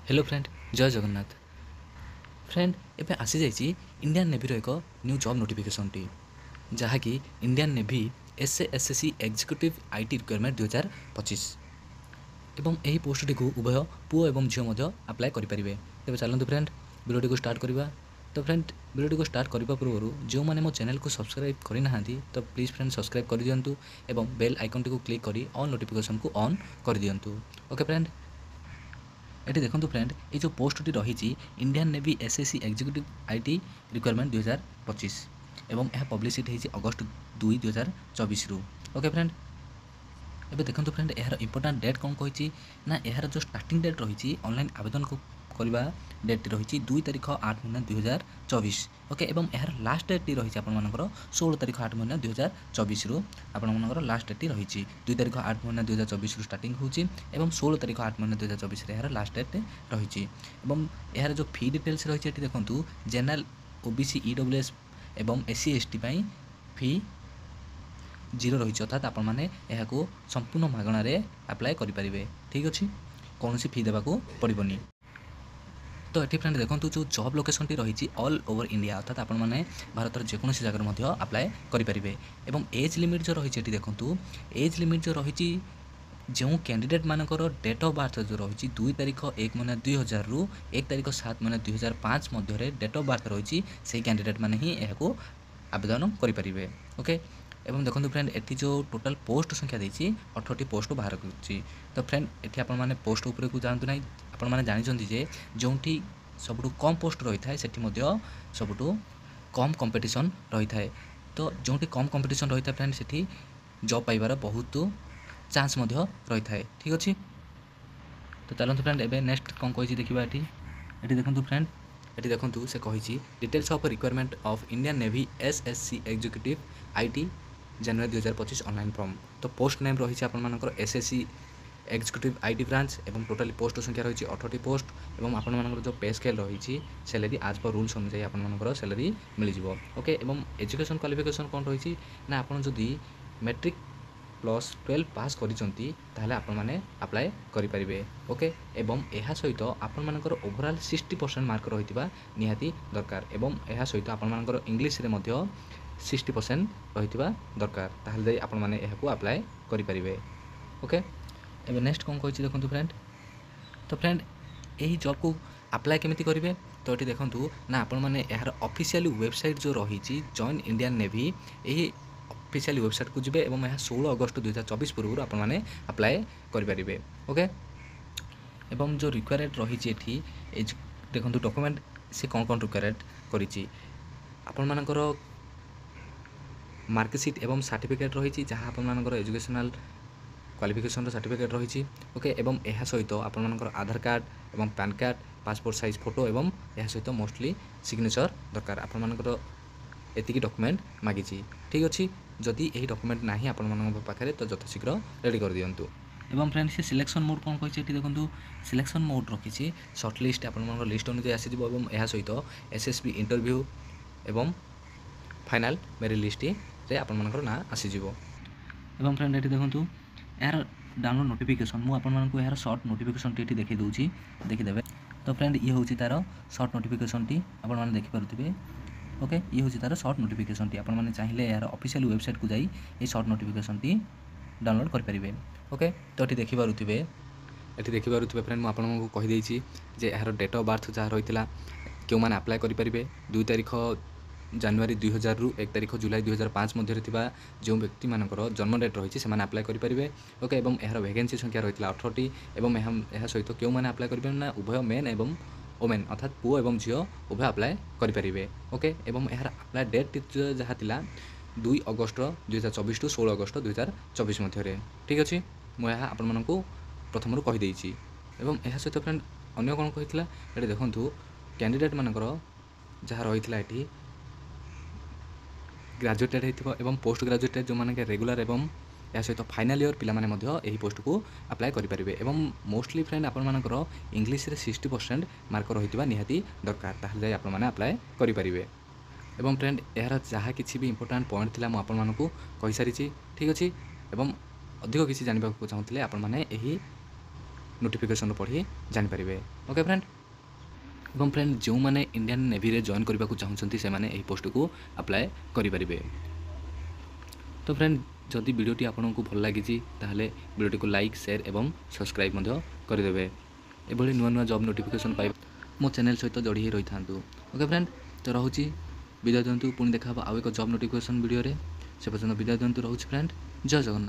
Hello friend, जय Jagannath. Friend, एबे आसी जाइए इंडियन नेवी एक न्यू जॉब नोटिफिकेशन टी जहाँकि Indian navy SSC executive IT requirement 2025 एवं यही पोस्ट टी उभय पुओ एवं झील आप्लाय करेंगे। तेज चलते फ्रेंड वीडियो को स्टार्ट करवा। तो फ्रेंड वीडियो को स्टार्ट करने पूर्व जो मैंने मो चैनल को सब्सक्राइब करना तो प्लीज़ फ्रेंड सब्सक्राइब कर दिंतु एवं बेल आइकन टी क्लिक कर ऑल नोटिफिकेशन को ऑन कर दिंतु। ओके फ्रेंड, ये देखो फ्रेंड ये जो पोस्टटी रही Indian navy SSC executive IT requirement 2025 एवं यह पब्लिसिटी होती अगस्ट 2 2024 रु। ओके फ्रेंड, एबे देखो फ्रेंड यार इंपोर्टाट डेट कौन कही ना यार जो स्टार्टिंग डेट रही ऑनलाइन आवेदन को करवा डेट रही 2 तारीख 8 महीना 2024। ओके, एवं यार लास्ट डेट रही आपर 16 तारीख 8 महीना 2024 रु आपर लास्ट डेट रही 2 तारीख 8 महीना 2024 रु स्टार्टिंग होची एवं 16 तारीख 8 महीना 2024 रे यार लास्ट डेट रही। एवं यार जो फी डिटेल्स रही देखो जनरल ओबीसी ईडब्ल्यूएस एवं एससी एसटी फी 0 रही अर्थात आपण मैंने यहाँ संपूर्ण मागणारे आप्लाय करेंगे। ठीक अच्छे, कौन सी फी देवा पड़ोनी। तो ये फ्रेंड देखो जो जॉब लोकेशन टी रही ऑल ओवर इंडिया अर्थात आपण मैंने भारतर जेकोसी जगह आप्लाय करेंगे। एवं एज लिमिट जो रही देखो एज लिमिट जो रही जो कैंडिडेट मानकर डेट ऑफ बर्थ जो रही 2 तारीख 1 महीना 2000 रु 1 तारीख 7 महीना 2005 मध्य डेट ऑफ बर्थ रही से कैंडिडेट मैंने ही यहाँ आवेदन करेंगे। ओके, एवं देखो फ्रेंड एटी जो टोटाल पोस्ट संख्या देती 18टी पोस्ट बाहर कर। तो फ्रेंड ये आपण मैंने पोस्ट उपर को जानते ना आपण मैंने जानते जे जो सबुठ कम पोस्ट रही है सेठी सबुठ कम कंपटीशन रही है। तो जो कम कंपटीशन रही है फ्रेंड से जॉब पाइबार बहुत चांस रही है। ठीक अच्छे, तो चलते फ्रेंड एवं नेक्स्ट कौन कही देखा ये देखो फ्रेंड ये देखो से कही details of requirement of Indian navy SSC executive IT January 2025 online form. तो पोस्ट नेम रही आपर एसएससी एग्जीक्यूटिव आईटी ब्रांच एवं टोटाली पोस्ट संख्या रही 18टी पोस्ट एवं आपर जो पे स्केल रही सैलरी आज पर रूल्स अनुसार आपर सैलरी मिल जाव। ओके, एवं एजुकेशन क्वालिफिकेशन कौन रही ना आप मैट्रिक +12 पास करिसेंती ताहले आपण माने अप्लाई करि परिबे। ओके, एवं एहा सहित आपण मानकर ओवरऑल 60% मार्क रहितिबा निहाती दरकार एवं एहा सहित आपण मानकर इंग्लिश रे मध्य 60% रहितिबा दरकार ताहले दे आपण माने एहाकू अप्लाई करि परिबे। ओके, एबे नेक्स्ट कोन कहिछि देखंतु फ्रेंड। तो फ्रेंड एही जॉब को अप्लाई केमिति करिवे तो एठी देखंतु ना आपण माने एहार ऑफिशियल वेबसाइट जो रहिछि जॉइन इंडियन नेवी एही ऑफिशियल वेबसाइट को जीवे एवं यह 16 अगस्त 2024 पूर्व आप अप्लाई करेंगे। ओके, एवं जो रिक्वायर्ड रही देखो डॉक्यूमेंट से कौन कौन रिक्वायर्ड करी आपणकर मार्कशीट एवं सर्टिफिकेट रही जहाँ आपर एजुकेशनल क्वालिफिकेशन सर्टिफिकेट रही। ओके, एवं यह सहित आपर आधार कार्ड एवं pan card passport size photo एवं यह सहित मोस्टली सिग्नेचर दरकार आपर एतिकी डॉक्यूमेंट मागी। ठीक अच्छे, जदि यही डॉक्यूमेंट ना आपण पाखे तो यथाशीघ्र रेडी कर दिंतु। एवं फ्रेंड से सिलेक्शन मोड कौन कही देखो सिलेक्शन मोड रखी सर्ट लिस्ट आप लिस्ट अनुसार आसीज यह सहित एसएसबी इंटरव्यू एवं फाइनल मेरिट लिस्ट रे आपर ना आसीज। एवं फ्रेंड ये देखो यार डाउनलोड नोटिफिकेशन मुझे यार सर्ट नोटिफिकेशन टी देखी दूसरी देखीदे। तो फ्रेंड ये हूँ तार सर्ट नोटिफिकेशन टी आपने देखिपे। ओके, ये हूँ तार सर्ट नोटिफिकेशन टी आपने चाहिए यार ऑफिशियल वेबसाइट को जाई ये सर्ट नोटिफिकेशन टी डाउनलोड करेंगे। ओके, तो ये देखिपे फ्रेंड मुझे कहीदे जे यार डेट ऑफ बर्थ जहाँ रही है क्यों मैंने अप्लाई करेंगे 2 तारीख जनवरी 2000 रु 1 तारीख जुलाई 2005 मध्य जो व्यक्ति मानकर जन्म डेट रही से अप्लाई करेंगे। ओके, एवं यार वैकेंसी संख्या रही 18टी एवं यह सहित क्यों मैंने अप्लाई करेंगे ना उभय मेन एवं ओमेन अर्थात पुओ एवं झील उभय अप्लाई करेंगे। ओके, एवं यार अप्लाई डेट जहाँ था 2 अगस्त 2024 टू 16 अगस्त 2024 मध्य। ठीक अच्छे, मुझे आपको प्रथम कहीदे। एवं यह सहित फ्रेंड अन्य कौन कही ये देखूँ कैंडिडेट मानकर जहाँ रही है ग्रेजुएटेड एवं पोस्ट ग्रेजुएटेड जो मैंने रेगुलर एवं या सहित फाइनाल इयर पिला माने पोस्ट को अप्लाई करेंगे। एवं मोस्टली फ्रेंड आपर इंग्लिश रे 60% मार्क रही निहाती दरकार ताहले आप अप्लाई करेंगे। एवं फ्रेंड यार जहाँ किसी भी इंपोर्टाट पॉइंट थी मुझे कही सारी। ठीक अच्छे, एवं अधिक किसी जानवा चाहूँगे आपने ନୋଟିଫିକେସନ୍ ପଢ଼ି ଜାଣିପାରିବେ। Okay friend. ଏବଂ ଫ୍ରେଣ୍ଡ ଯେଉଁମାନେ ଇଣ୍ଡିଆନ୍ ନେଭିରେ ଜଏନ୍ କରିବାକୁ ଚାହୁଁଛନ୍ତି ସେମାନେ ଏହି ପୋଷ୍ଟକୁ ଆପ୍ଲାଏ କରିପାରିବେ। ତ ଫ୍ରେଣ୍ଡ ଯଦି ଭିଡ଼ିଓଟି ଆପଣଙ୍କୁ ଭଲ ଲାଗିଛି ତାହେଲେ ଭିଡ଼ିଓଟିକୁ ଲାଇକ୍ ସେୟାର ଏବଂ ସବସ୍କ୍ରାଇବ୍ ମଧ୍ୟ କରିଦେବେ। ଏଭଳି ନୂଆ ନୂଆ ଜବ୍ ନୋଟିଫିକେସନ୍ ପାଇ ମୋ ଚ୍ୟାନେଲ୍ ସହିତ ଯୋଡ଼ି ହୋଇ ରହିଥାନ୍ତୁ। ଓକେ ଫ୍ରେଣ୍ଡ, ତ ରହୁଛି, ବିଦାୟ ଦିଅନ୍ତୁ। ପୁଣି ଦେଖା ହେବ ଆଉ ଏକ ଜବ୍ ନୋଟିଫିକେସନ୍ ଭିଡ଼ିଓରେ। ସେ ପର୍ଯ୍ୟନ୍ତ ବିଦାୟ ଦିଅନ୍ତୁ। ରହୁଛି ଫ୍ରେଣ୍ଡ, ଜୟ ଜଗନ୍ନାଥ।